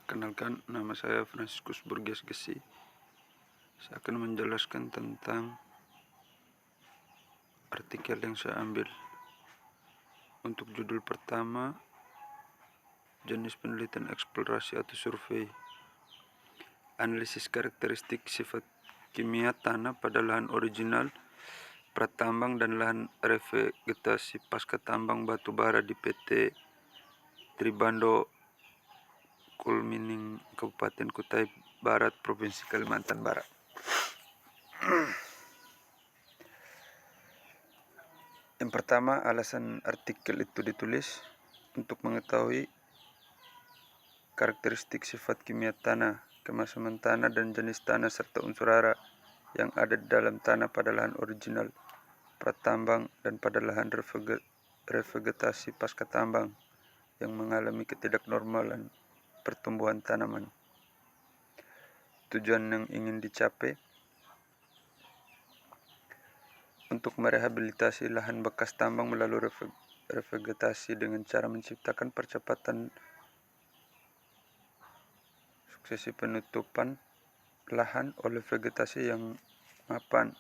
Perkenalkan, nama saya Franciscus Burgess Gesi. Saya akan menjelaskan tentang artikel yang saya ambil. Untuk judul pertama, jenis penelitian eksplorasi atau survei. Analisis karakteristik sifat kimia tanah pada lahan original, pratambang dan lahan revegetasi pasca tambang batu bara di PT Tribando Kulmining, Kabupaten Kutai Barat, Provinsi Kalimantan Barat. Yang pertama, alasan artikel itu ditulis untuk mengetahui karakteristik sifat kimia tanah, kemasan tanah dan jenis tanah serta unsur hara yang ada di dalam tanah pada lahan original, pratambang dan pada lahan revegetasi pasca tambang yang mengalami ketidaknormalan pertumbuhan tanaman. Tujuan yang ingin dicapai untuk merehabilitasi lahan bekas tambang melalui revegetasi dengan cara menciptakan percepatan suksesi penutupan lahan oleh vegetasi yang mapan.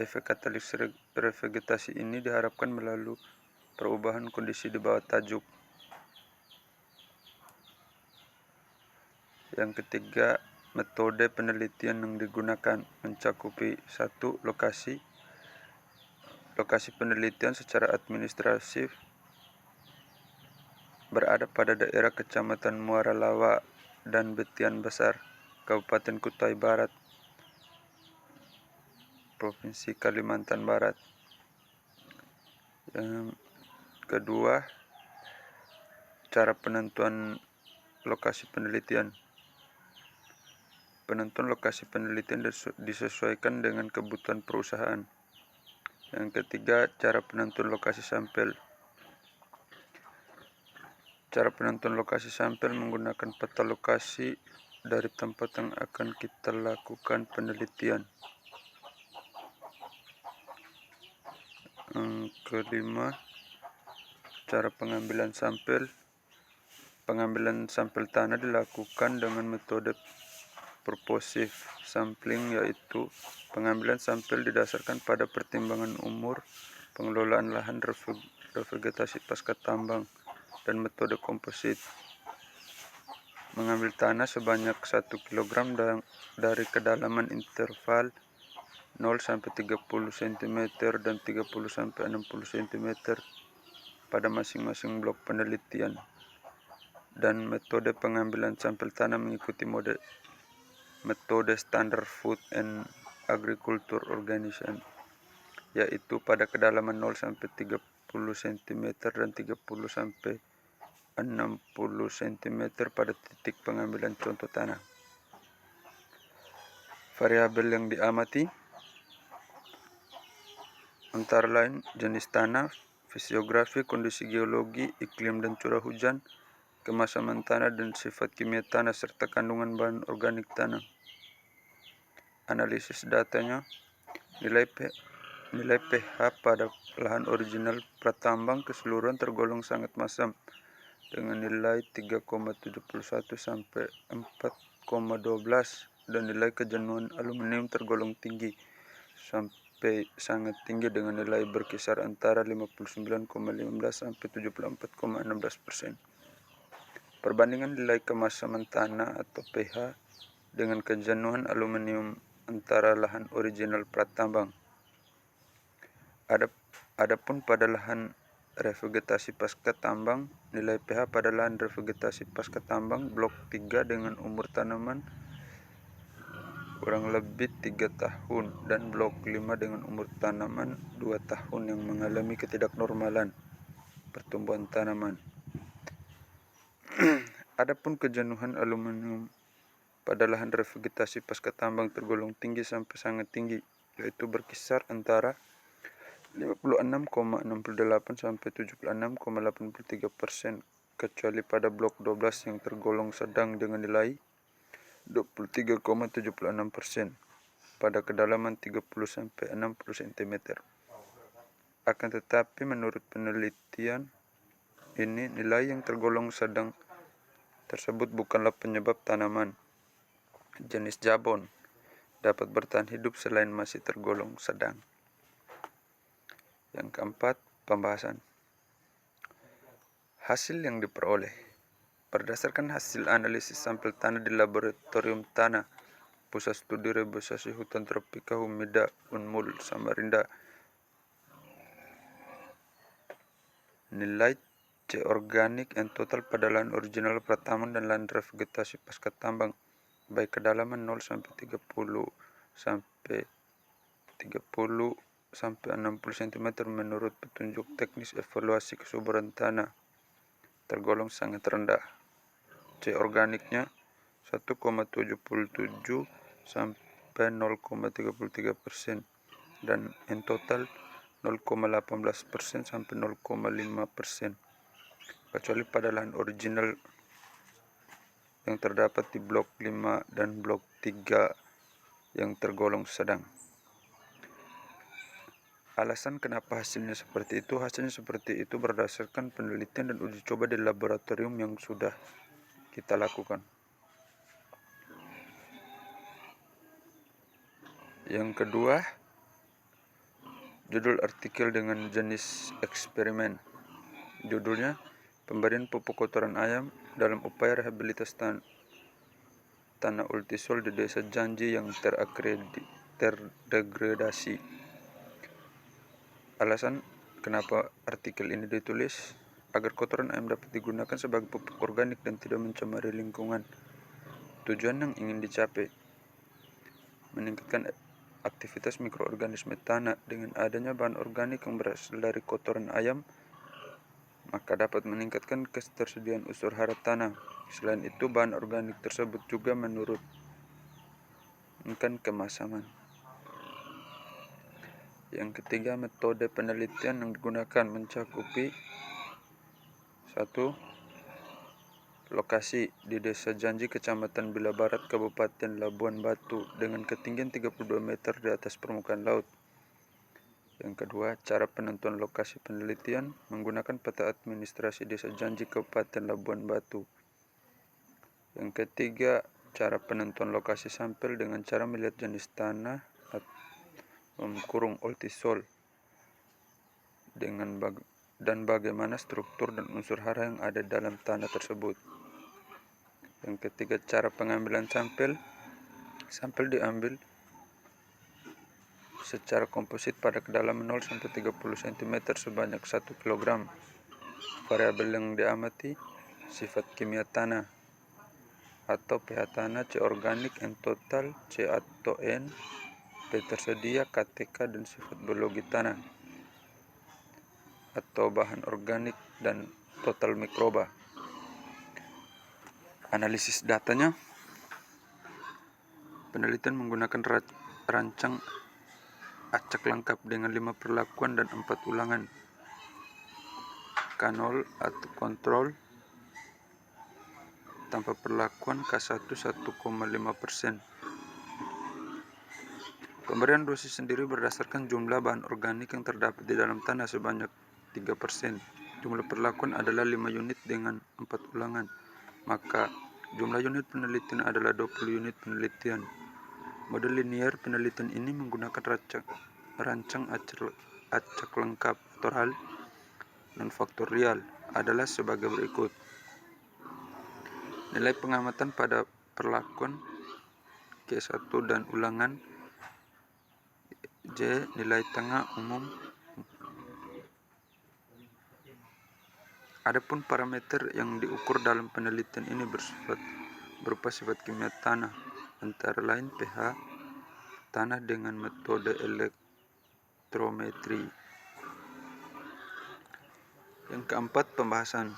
Efek katalis revegetasi ini diharapkan melalui perubahan kondisi di bawah tajuk. Yang ketiga, metode penelitian yang digunakan mencakupi 1. Lokasi penelitian secara administratif berada pada daerah Kecamatan Muara Lawa dan Betian Besar, Kabupaten Kutai Barat, Provinsi Kalimantan Barat. Yang kedua, cara penentuan lokasi penelitian. Penentuan lokasi penelitian disesuaikan dengan kebutuhan perusahaan. Yang ketiga, cara penentuan lokasi sampel. Cara penentuan lokasi sampel menggunakan peta lokasi dari tempat yang akan kita lakukan penelitian. Yang kelima, cara pengambilan sampel. Pengambilan sampel tanah dilakukan dengan metode purposive sampling, yaitu pengambilan sampel didasarkan pada pertimbangan umur, pengelolaan lahan revegetasi pasca tambang, dan metode komposit. Mengambil tanah sebanyak 1 kg dari kedalaman interval 0 sampai 30 cm dan 30 sampai 60 cm pada masing-masing blok penelitian. Dan metode pengambilan sampel tanah mengikuti metode Standard Food and Agriculture Organization, yaitu pada kedalaman 0 sampai 30 cm dan 30 sampai 60 cm pada titik pengambilan contoh tanah. Variabel yang diamati antara lain jenis tanah, fisiografi, kondisi geologi, iklim dan curah hujan, kemasan tanah dan sifat kimia tanah serta kandungan bahan organik tanah. Analisis datanya, nilai pH pada lahan original pratambang keseluruhan tergolong sangat masam dengan nilai 3,71 sampai 4,12 dan nilai kejenuhan aluminium tergolong tinggi sampai sangat tinggi dengan nilai berkisar antara 59,15 sampai 74,16%. Perbandingan nilai kemasan tanah atau pH dengan kejenuhan aluminium antara lahan original pratambang. Adapun pada lahan revegetasi pasca tambang, nilai pH pada lahan revegetasi pasca tambang blok 3 dengan umur tanaman kurang lebih 3 tahun dan blok 5 dengan umur tanaman 2 tahun yang mengalami ketidaknormalan pertumbuhan tanaman. Adapun kejenuhan aluminium pada lahan revegetasi pasca tambang tergolong tinggi sampai sangat tinggi, yaitu berkisar antara 56,68 sampai 76,83%, kecuali pada blok 12 yang tergolong sedang dengan nilai 23,76% pada kedalaman 30 sampai 60 cm. Akan tetapi menurut penelitian ini nilai yang tergolong sedang tersebut bukanlah penyebab tanaman jenis jabon dapat bertahan hidup selain masih tergolong sedang. Yang keempat, pembahasan. Hasil yang diperoleh. Berdasarkan hasil analisis sampel tanah di Laboratorium Tanah Pusat Studi Reboisasi Hutan Tropika Humida Unmul Samarinda, nilai C organik yang total pada lahan original pertambang dan lahan revegetasi pasca tambang baik kedalaman 0 sampai 30 sampai 30 sampai 60 cm menurut petunjuk teknis evaluasi kesuburan tanah tergolong sangat rendah. C organiknya 1,77 sampai 0,33% dan N total 0,18% sampai 0,5%, kecuali pada lahan original yang terdapat di blok 5 dan blok 3 yang tergolong sedang. Alasan kenapa hasilnya seperti itu? Hasilnya seperti itu berdasarkan penelitian dan uji coba di laboratorium yang sudah kita lakukan. Yang kedua, judul artikel dengan jenis eksperimen. Judulnya, pemberian pupuk kotoran ayam dalam upaya rehabilitas tanah ultisol di Desa Janji yang terdegradasi. Alasan kenapa artikel ini ditulis? Agar kotoran ayam dapat digunakan sebagai pupuk organik dan tidak mencemari lingkungan. Tujuan yang ingin dicapai, meningkatkan aktivitas mikroorganisme tanah. Dengan adanya bahan organik yang berasal dari kotoran ayam, maka dapat meningkatkan ketersediaan unsur hara tanah. Selain itu, bahan organik tersebut juga menurunkan kemasaman. Yang ketiga, metode penelitian yang digunakan mencakupi 1. Lokasi di Desa Janji, Kecamatan Bila Barat, Kabupaten Labuan Batu dengan ketinggian 32 meter di atas permukaan laut. Yang kedua, cara penentuan lokasi penelitian menggunakan peta administrasi Desa Janji Kabupaten Labuan Batu. Yang ketiga, cara penentuan lokasi sampel dengan cara melihat jenis tanah ultisol dan bagaimana struktur dan unsur hara yang ada dalam tanah tersebut. Yang ketiga, cara pengambilan sampel. Sampel diambil secara komposit pada kedalaman 0 sampai 30 cm sebanyak 1 kg. Variabel yang diamati, sifat kimia tanah atau pH tanah, C organik, N total, C atau N, P tersedia, KTK, dan sifat biologi tanah atau bahan organik dan total mikroba. Analisis datanya, penelitian menggunakan rancang acak lengkap dengan 5 perlakuan dan 4 ulangan. K0 atau kontrol tanpa perlakuan, K1 1,5%. Pemberian dosis sendiri berdasarkan jumlah bahan organik yang terdapat di dalam tanah sebanyak 3%. Jumlah perlakuan adalah 5 unit dengan 4 ulangan, maka jumlah unit penelitian adalah 20 unit penelitian. Model linear penelitian ini menggunakan rancang acak lengkap atau hal non-faktorial adalah sebagai berikut. Nilai pengamatan pada perlakuan Q1 dan ulangan, J nilai tengah umum. Adapun parameter yang diukur dalam penelitian ini berupa sifat kimia tanah, antara lain pH tanah dengan metode elektrometri. Yang keempat, pembahasan.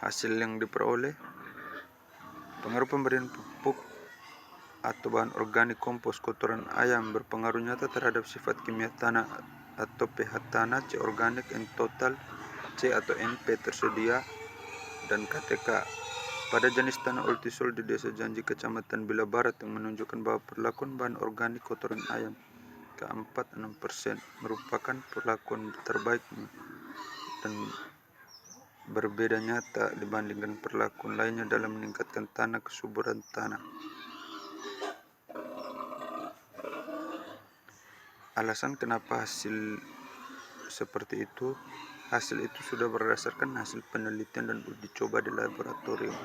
Hasil yang diperoleh, pengaruh pemberian pupuk atau bahan organik kompos kotoran ayam berpengaruh nyata terhadap sifat kimia tanah atau pH tanah, C organik, N total, C atau N, P tersedia, dan KTK pada jenis tanah ultisol di Desa Janji Kecamatan Bila Barat yang menunjukkan bahwa perlakuan bahan organik kotoran ayam K4 6% merupakan perlakuan terbaik dan berbeda nyata dibandingkan perlakuan lainnya dalam meningkatkan tanah kesuburan tanah. Alasan kenapa hasil seperti itu? Hasil itu sudah berdasarkan hasil penelitian dan uji coba di laboratorium.